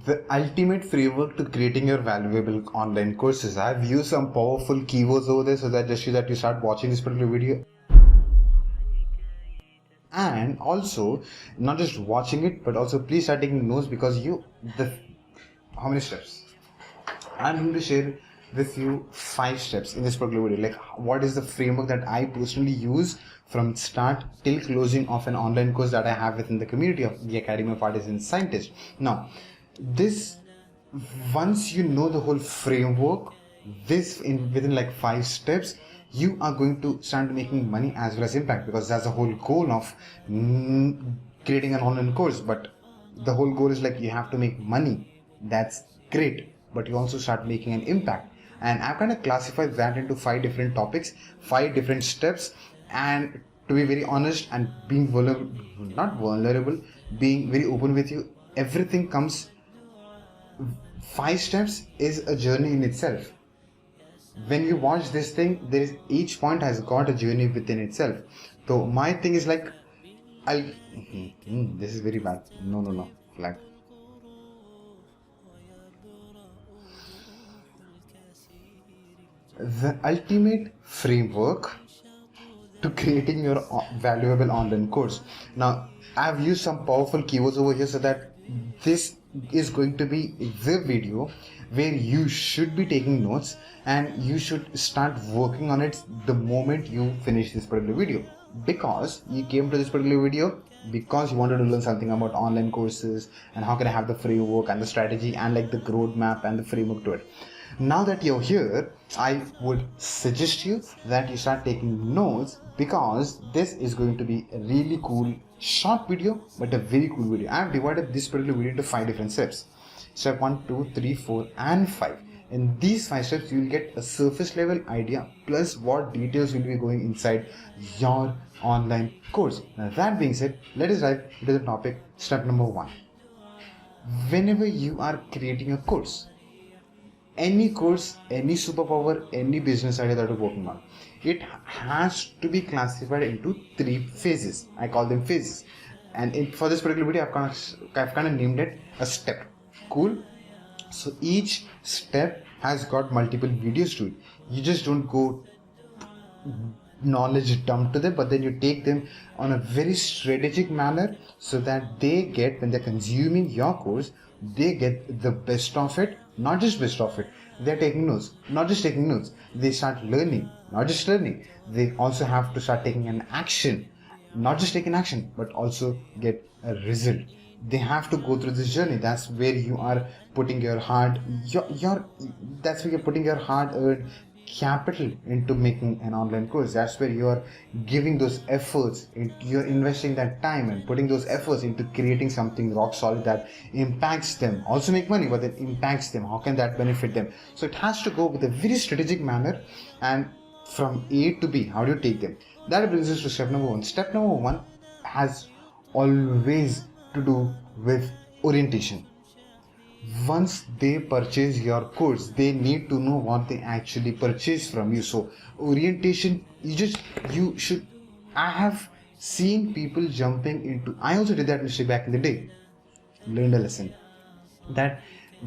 The ultimate framework to creating your valuable online courses. I've used some powerful keywords over there so that just so that you start watching this particular video. And also, not just watching it, but also please start taking notes because how many steps? I'm going to share with you 5 steps in this particular video. Like, what is the framework that I personally use from start till closing of an online course that I have within the community of the Academy of Artists and Scientists. Now, once you know the whole framework, within like 5 steps, you are going to start making money as well as impact, because that's the whole goal of creating an online course. But the whole goal is like you have to make money. That's great, but you also start making an impact. And I've kind of classified that into 5 different topics, 5 different steps. And to be very honest and being being very open with you, everything comes. 5 steps is a journey in itself. When you watch this thing, each point has got a journey within itself. So my thing is like, this is very bad. No, flag. The ultimate framework to creating your valuable online course. Now, I've used some powerful keywords over here so that this is going to be the video where you should be taking notes and you should start working on it the moment you finish this particular video, because you came to this particular video because you wanted to learn something about online courses and how can I have the framework and the strategy and like the roadmap and the framework to it. Now that you're here, I would suggest you that you start taking notes, because this is going to be a really cool short video, but a very cool video. I have divided this particular video into 5 different steps. Step 1, 2, 3, 4 and 5. In these 5 steps, you will get a surface level idea plus what details will be going inside your online course. Now that being said, let us dive into the topic. Step number 1. Whenever you are creating a course, any course, any superpower, any business idea that you're working on, it has to be classified into 3 phases. I call them phases. And for this particular video, I've kind of named it a step. Cool. So each step has got multiple videos to it. You just don't go knowledge dump to them, but then you take them on a very strategic manner so that they get, when they're consuming your course, they get the best of it. Not just best of it, they're taking notes. Not just taking notes, they start learning. Not just learning, they also have to start taking an action. Not just take an action, but also get a result. They have to go through this journey. That's where you are putting your hard that's where you're putting your hard-earned capital into making an online course. That's where you are giving those efforts, you're investing that time and putting those efforts into creating something rock solid that impacts them. Also make money, but then impacts them. How can that benefit them? So it has to go with a very strategic manner, and from A to B, how do you take them? That brings us to step number 1. Step number 1 has always to do with orientation. Once they purchase your course, they need to know what they actually purchase from you. So orientation, I have seen people jumping into, I also did that mistake back in the day. Learned a lesson that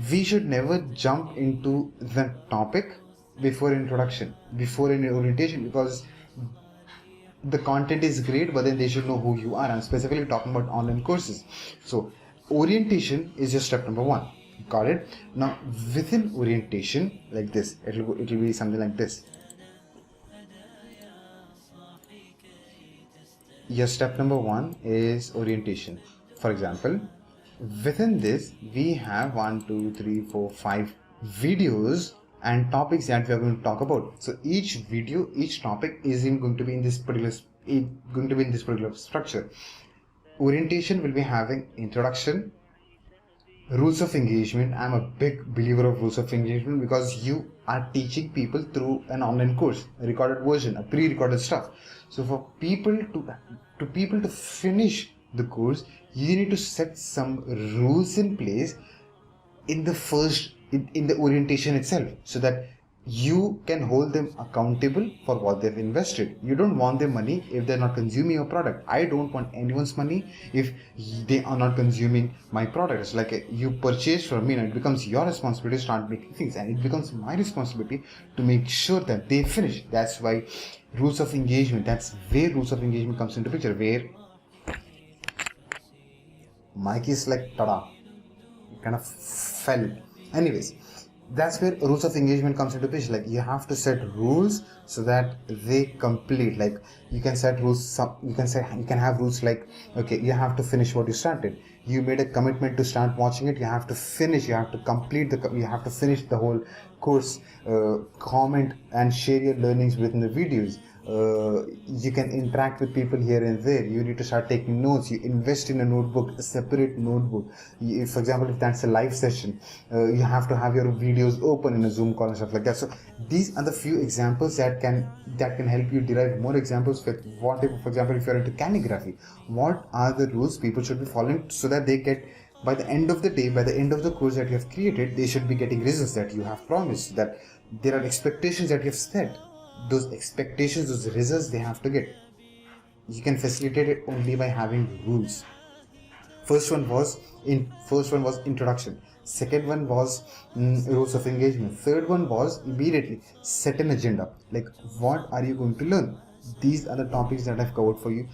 we should never jump into the topic before introduction, before any orientation, because the content is great, but then they should know who you are. I'm specifically talking about online courses. So orientation is your step number 1. Got it? Now within orientation, like this, it'll be something like this. Your step number 1 is orientation. For example, within this we have 1, 2, 3, 4, 5 videos and topics that we are going to talk about. So each video, each topic is going to be in this particular structure. Orientation will be having introduction, rules of engagement. I'm a big believer of rules of engagement because you are teaching people through an online course, a recorded version, a pre-recorded stuff. So for people to finish the course, you need to set some rules in place in the orientation itself, so that you can hold them accountable for what they've invested. You don't want their money if they're not consuming your product. I don't want anyone's money if they are not consuming my product. It's like you purchase from me and it becomes your responsibility to start making things, and it becomes my responsibility to make sure that they finish. That's why rules of engagement, that's where rules of engagement comes into picture, where Mike is like tada, it kind of fell. Anyways, that's where rules of engagement comes into picture. Like you have to set rules so that they complete. Like you can set rules, you can have rules like, okay, you have to finish what you started. You made a commitment to start watching it, you have to finish, you have to complete you have to finish the whole course. Comment and share your learnings within the videos. You can interact with people here and there. You need to start taking notes. You invest in a notebook, a separate notebook. For example, if that's a live session, you have to have your videos open in a Zoom call and stuff like that. So these are the few examples that can help you derive more examples with whatever. For example, if you're into calligraphy, what are the rules people should be following so that they get, by the end of the day, by the end of the course that you have created, they should be getting results that you have promised, that there are expectations that you have set. Those expectations, those results they have to get. You can facilitate it only by having rules. First one was introduction. Second one was rules of engagement. Third one was immediately set an agenda. Like what are you going to learn? These are the topics that I've covered for you.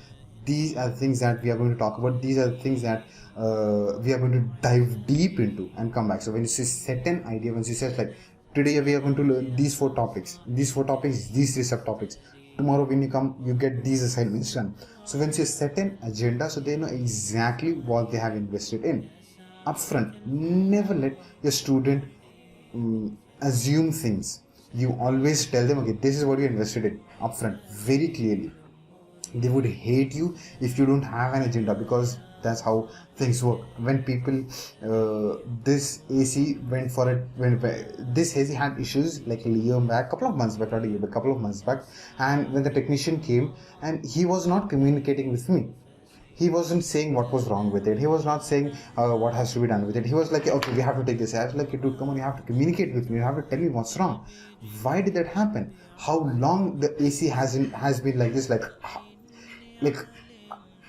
These are the things that we are going to talk about. These are the things that we are going to dive deep into and come back. So when you say set an idea, once you say like, today we are going to learn these four topics, these three subtopics. Tomorrow when you come, you get these assignments done. So once you set an agenda, so they know exactly what they have invested in. Upfront, never let your student assume things. You always tell them, okay, this is what you invested in upfront, very clearly. They would hate you if you don't have an agenda, because that's how things work. When people this AC went for it, when this AC had issues like a year back, couple of months back, and when the technician came and he was not communicating with me, he wasn't saying what was wrong with it, he was not saying what has to be done with it. He was like, okay, we have to take this. I was like, dude, come on, you have to communicate with me, you have to tell me what's wrong. Why did that happen? How long the AC has been like this? Like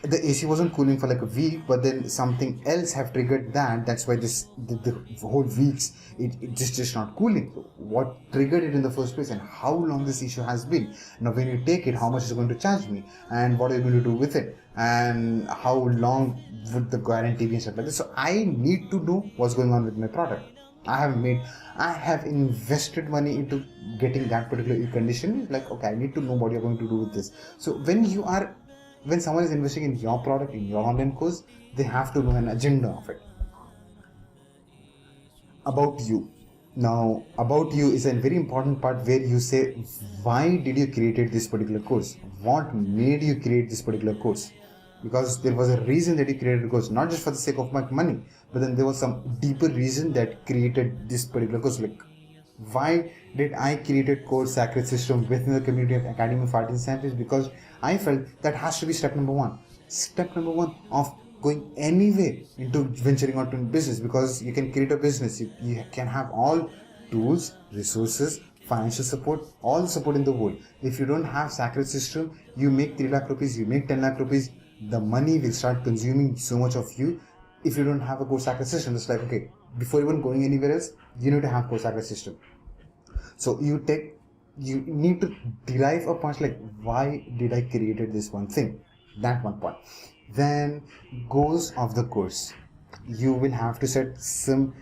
the AC wasn't cooling for like a week, but then something else have triggered that. That's why the whole weeks it just not cooling. What triggered it in the first place, and how long this issue has been? Now when you take it, how much is it going to charge me, and what are you going to do with it, and how long would the guarantee be and stuff like this. So I need to know what's going on with my product. I have invested money into getting that particular condition. Like, okay, I need to know what you're going to do with this. So when someone is investing in your product, in your online course, they have to know an agenda of it. About you. Now, about you is a very important part where you say, why did you create this particular course? What made you create this particular course? Because there was a reason that you created the course, not just for the sake of making money, but then there was some deeper reason that created this particular course. Like, why did I create a course sacred system within the community of Academy of Arts and Sciences? Because I felt that has to be step number one. Step number one of going anywhere into venturing out into business, because you can create a business. You can have all tools, resources, financial support, all the support in the world. If you don't have sacred system, you make 3 lakh rupees, you make 10 lakh rupees, the money will start consuming so much of you. If you don't have a core sacred system, it's like, okay, before even going anywhere else, you need to have core sacred system. So you need to derive a point like, why did I created this one thing? That one point. Then goals of the course. You will have to set some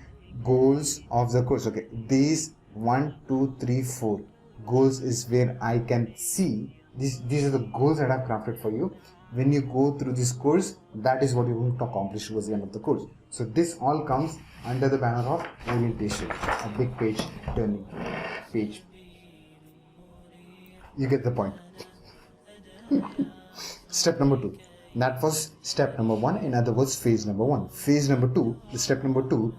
goals of the course. Okay, these 1, 2, 3, 4 goals is where I can see these are the goals that I've crafted for you. When you go through this course, that is what you're going to accomplish towards the end of the course. So this all comes under the banner of orientation, a big page turning page. You get the point. Step number 2. That was step number 1. In other words, phase number 1. Phase number 2, the step number 2,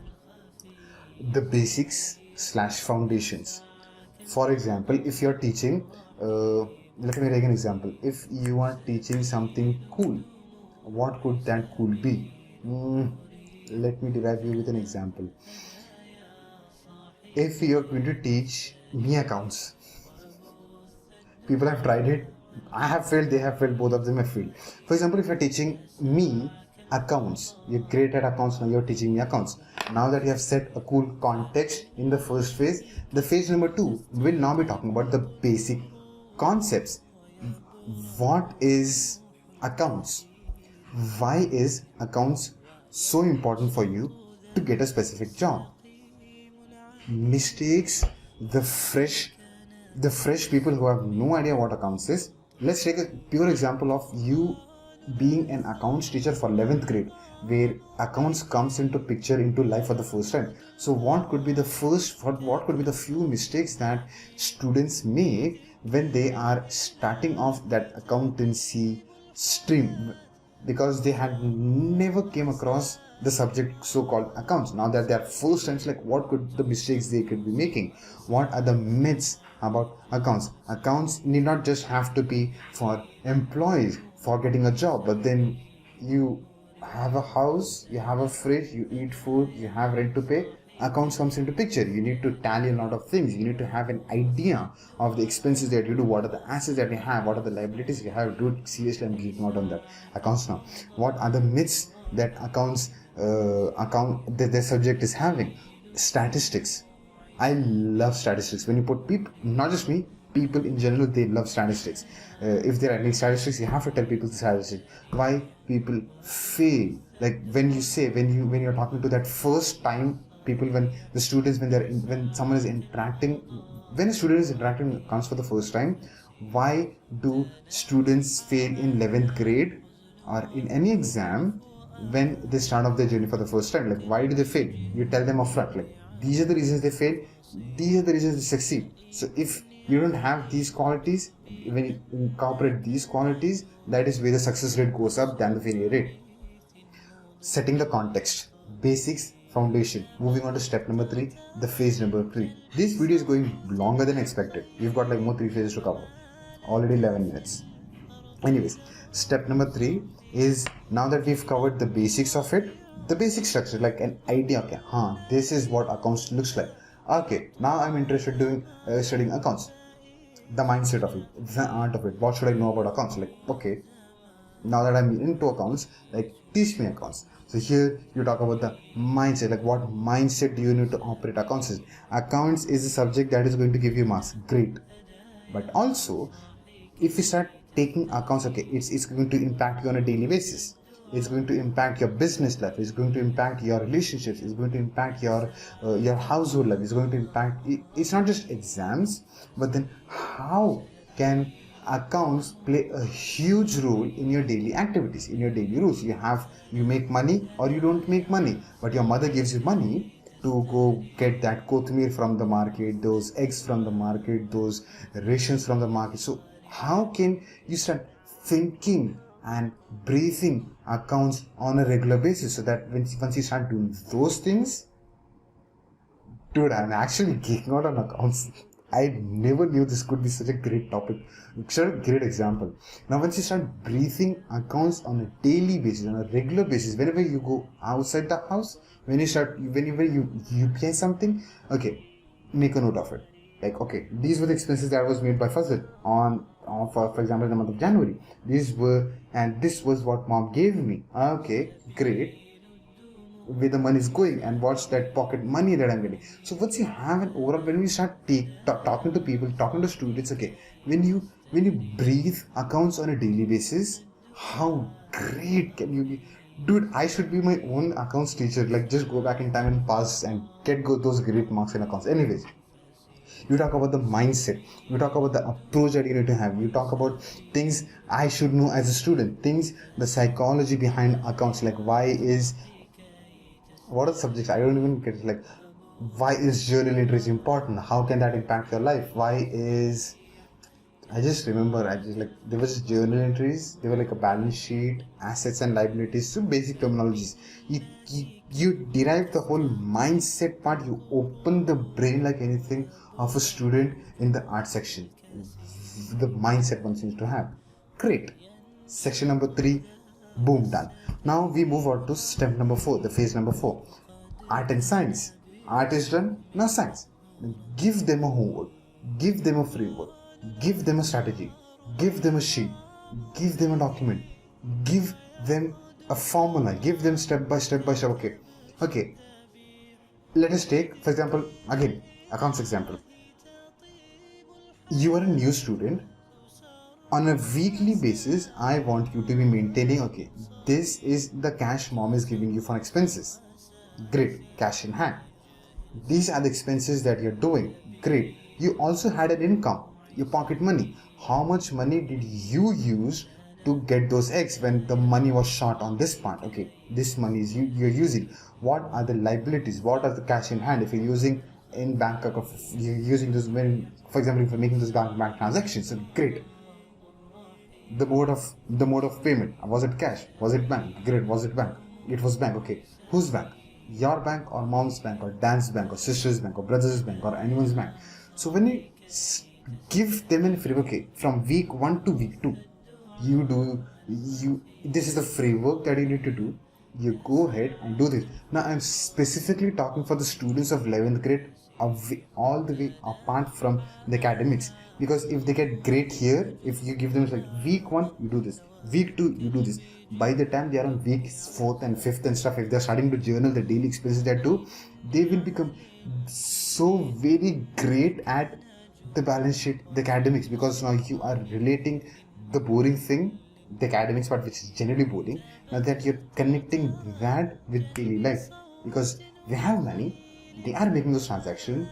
the basics / foundations. For example, if you're teaching, let me take an example. If you are teaching something cool, what could that cool be? Let me derive you with an example. If you're going to teach me accounts. People have tried it. I have failed, they have failed, both of them have failed. For example, if you're teaching me accounts, you created accounts, now you're teaching me accounts. Now that you have set a cool context in the first phase, the phase number 2 will now be talking about the basic concepts. What is accounts? Why is accounts so important for you to get a specific job? Mistakes, the fresh people who have no idea what accounts is. Let's take a pure example of you being an accounts teacher for 11th grade, where accounts comes into picture into life for the first time. So what could be the few mistakes that students make when they are starting off that accountancy stream, because they had never came across the subject so-called accounts. Now that they are first times, like what could the mistakes they could be making? What are the myths about accounts? Accounts need not just have to be for employees for getting a job, but then you have a house, you have a fridge, you eat food, you have rent to pay. Accounts comes into picture. You need to tally a lot of things. You need to have an idea of the expenses that you do, what are the assets that you have, what are the liabilities you have. Dude, seriously, I'm geeking out on that. Accounts now. What are the myths that their subject is having? Statistics. I love statistics. When you put people, not just me, people in general, they love statistics. If there are any statistics, you have to tell people the statistics. Why people fail? Like when you're talking to that first time people, when a student is interacting comes for the first time, why do students fail in 11th grade or in any exam when they start off their journey for the first time? Like, why do they fail? You tell them upfront, like, these are the reasons they fail, these are the reasons they succeed. So if you don't have these qualities, when you incorporate these qualities, that is where the success rate goes up than the failure rate. Setting the context, basics, foundation. Moving on to step number 3, the phase number 3. This video is going longer than expected. We've got like more 3 phases to cover. Already 11 minutes. Anyways, step number 3 is, now that we've covered the basics of it, the basic structure, like an idea. Okay, this is what accounts looks like. Okay, now I'm interested in studying accounts. The mindset of it, the art of it. What should I know about accounts? Like, okay, now that I'm into accounts, like, teach me accounts. So here you talk about the mindset, like what mindset do you need to operate accounts in? Accounts is a subject that is going to give you marks, great. But also, if you start taking accounts, okay, it's going to impact you on a daily basis. It's going to impact your business life. It's going to impact your relationships. It's going to impact your household life. It's going to impact. It's not just exams, but then how can accounts play a huge role in your daily activities, in your daily rules? You make money or you don't make money, but your mother gives you money to go get that kothmir from the market, those eggs from the market, those rations from the market. So how can you start thinking and breathing accounts on a regular basis, so that once you start doing those things, dude, I'm actually geeking out on accounts. I never knew this could be such a great topic, such a great example. Now, once you start breathing accounts on a daily basis, on a regular basis, whenever you go outside the house, whenever you pay something, okay, make a note of it. Like, okay, these were the expenses that was made by Fazil for example, in the month of January. This was what mom gave me. Okay, great. Where the money is going and what's that pocket money that I'm getting. So once you have an overall, when we start talking to people, talking to students, okay, when you breathe accounts on a daily basis, how great can you be? Dude, I should be my own accounts teacher. Like, just go back in time and pass and get those great marks in accounts. Anyways, you talk about the mindset, you talk about the approach that you need to have, you talk about things I should know as a student, the psychology behind accounts, like what are the subjects? I don't even get it. Like, why is journal entries important? How can that impact your life? I just remember, there was journal entries. They were like a balance sheet, assets and liabilities, some basic terminologies. You derive the whole mindset part. You open the brain like anything of a student in the art section. The mindset one seems to have. Great. Section number 3, boom, done. Now we move on to step number 4, the phase number 4. Art and science. Art is done, now science. Give them a homework. Give them a framework, give them a strategy, give them a sheet, give them a document, give them a formula, give them step by step by step. Okay, let us take, for example, again, accounts example. You are a new student. On a weekly basis, I want you to be maintaining, okay, this is the cash mom is giving you for expenses. Great, cash in hand. These are the expenses that you're doing. Great. You also had an income, your pocket money. How much money did you use to get those eggs when the money was short on this part? Okay, this money is you're using. What are the liabilities? What are the cash in hand? If you're using in bank account, you're using those when, for example, if you're making those bank transactions, so great. The mode of payment, was it cash, was it bank? Great. Was it bank? It was bank. Okay, whose bank? Your bank or mom's bank or dad's bank or sister's bank or brother's bank or anyone's bank. So when you give them in framework, okay, from week 1 to week 2, this is the framework that you need to do. You go ahead and do this. Now I'm specifically talking for the students of 11th grade, all the way apart from the academics, because if they get great here, if you give them like week 1 you do this, week 2 you do this, by the time they are on week 4th and 5th and stuff, if they're starting to journal the daily expenses they do, they will become so very great at the balance sheet, the academics, because now you are relating the boring thing, the academics part, which is generally boring, now that you're connecting that with daily life, because they have money, they are making those transactions.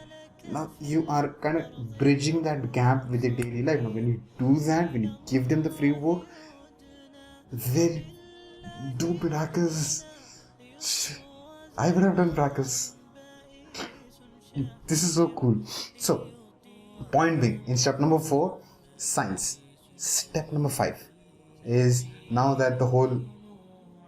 Now you are kind of bridging that gap with their daily life. Now when you do that, when you give them the framework, they'll do miracles. I would have done miracles. This is so cool. So, point being, in step number 4, science. Step number 5 is, now that the whole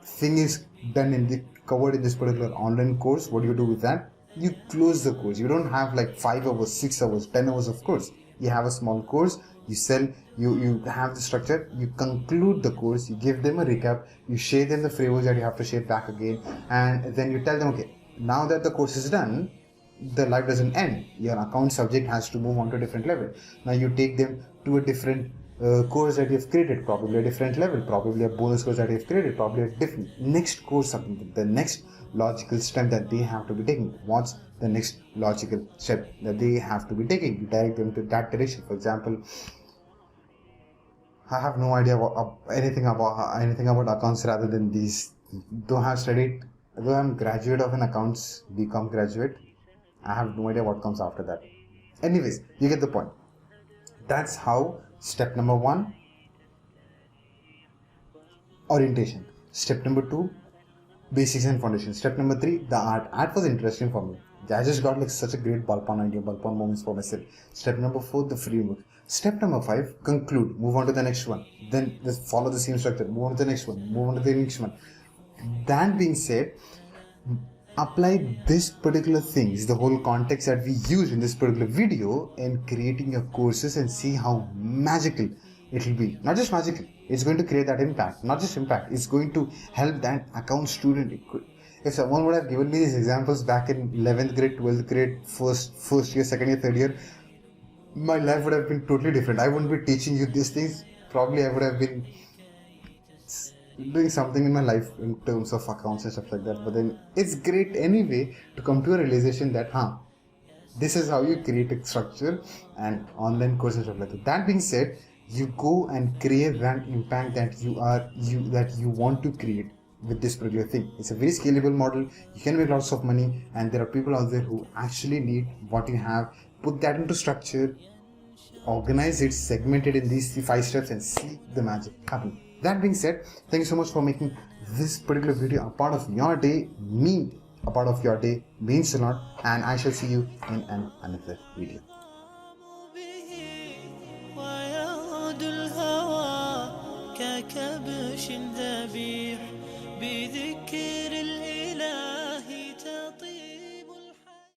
thing is done covered in this particular online course, what do you do with that? You close the course. You don't have like 5 hours, 6 hours, 10 hours of course. You have a small course, you sell, you have the structure, you conclude the course, you give them a recap, you share them the frameworks that you have to share back again, and then you tell them, okay, now that the course is done, the life doesn't end. Your account subject has to move on to a different level. Now you take them to a different course that you've created, probably a different level, probably a bonus course that you've created, probably a different next course, something, the next logical step that they have to be taking. What's the next logical step that they have to be taking? You direct them to that direction. For example, I have no idea anything about accounts rather than these. Though I'm graduate of an accounts BCom graduate, I have no idea what comes after that. Anyways, you get the point. That's how step number 1, orientation. Step number 2, basics and foundation. Step number 3, the art. Art was interesting for me. I just got like such a great Balpan moments for myself. Step number 4, the framework. Step number 5, conclude. Move on to the next one. Then just follow the same structure. Move on to the next one. Move on to the next one. That being said, apply this particular things, the whole context that we use in this particular video, in creating your courses, and see how magical it will be. Not just magical, it's going to create that impact. Not just impact, it's going to help that account student. If someone would have given me these examples back in 11th grade, 12th grade, first year, second year, third year, my life would have been totally different. I wouldn't be teaching you these things. Probably I would have been doing something in my life in terms of accounts and stuff like that. But then it's great anyway to come to a realization that this is how you create a structure and online course and stuff like that. That being said, you go and create that impact that you want to create with this particular thing. It's a very scalable model. You can make lots of money, and there are people out there who actually need what you have. Put that into structure, organize it, segment it in these 5 steps, and see the magic happen. That being said, thank you so much for making this particular video a part of your day. Me a part of your day means a lot, and I shall see you in another video. ككبش ذبيح بذكر